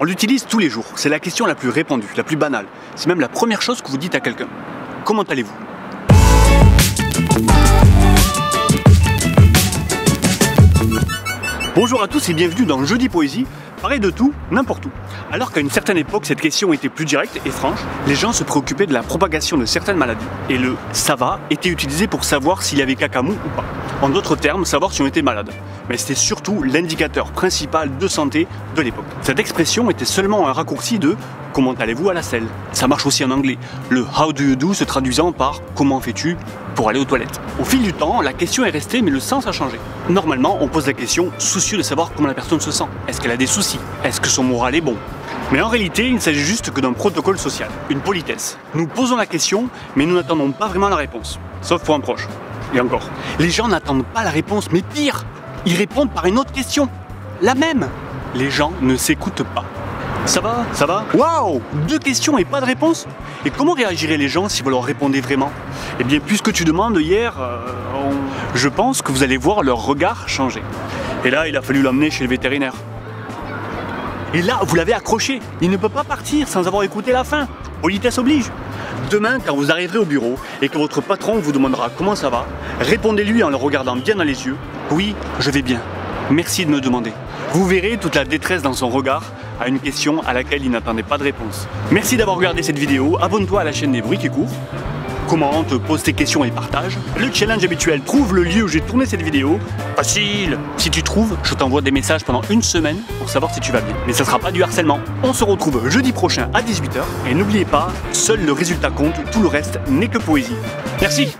On l'utilise tous les jours, c'est la question la plus répandue, la plus banale. C'est même la première chose que vous dites à quelqu'un. Comment allez-vous? Bonjour à tous et bienvenue dans Jeudi Poésie, parler de tout, n'importe où. Alors qu'à une certaine époque, cette question était plus directe et franche, les gens se préoccupaient de la propagation de certaines maladies. Et le « ça va » était utilisé pour savoir s'il y avait cacamou ou pas. En d'autres termes, savoir si on était malade. Mais c'était surtout l'indicateur principal de santé de l'époque. Cette expression était seulement un raccourci de « comment allez-vous à la selle ». Ça marche aussi en anglais, le « how do you do » se traduisant par « comment fais-tu » pour aller aux toilettes. Au fil du temps, la question est restée mais le sens a changé. Normalement, on pose la question soucieux de savoir comment la personne se sent. Est-ce qu'elle a des soucis? Est-ce que son moral est bon? Mais en réalité, il ne s'agit juste que d'un protocole social, une politesse. Nous posons la question, mais nous n'attendons pas vraiment la réponse. Sauf pour un proche. Et encore. Les gens n'attendent pas la réponse, mais pire, ils répondent par une autre question. La même. Les gens ne s'écoutent pas. Ça va? Ça va? Waouh! 2 questions et pas de réponse? Et comment réagiraient les gens si vous leur répondez vraiment? Eh bien, puisque tu demandes hier, je pense que vous allez voir leur regard changer. Et là, il a fallu l'emmener chez le vétérinaire. Et là, vous l'avez accroché. Il ne peut pas partir sans avoir écouté la fin. Politesse oblige. Demain, quand vous arriverez au bureau et que votre patron vous demandera comment ça va, répondez-lui en le regardant bien dans les yeux. Oui, je vais bien. Merci de me demander. Vous verrez toute la détresse dans son regard à une question à laquelle il n'attendait pas de réponse. Merci d'avoir regardé cette vidéo. Abonne-toi à la chaîne des bruits qui courent. Commente, pose tes questions et partage. Le challenge habituel, trouve le lieu où j'ai tourné cette vidéo. Facile. Si tu trouves, je t'envoie des messages pendant une semaine pour savoir si tu vas bien. Mais ça sera pas du harcèlement. On se retrouve jeudi prochain à 18 h. Et n'oubliez pas, seul le résultat compte, tout le reste n'est que poésie. Merci.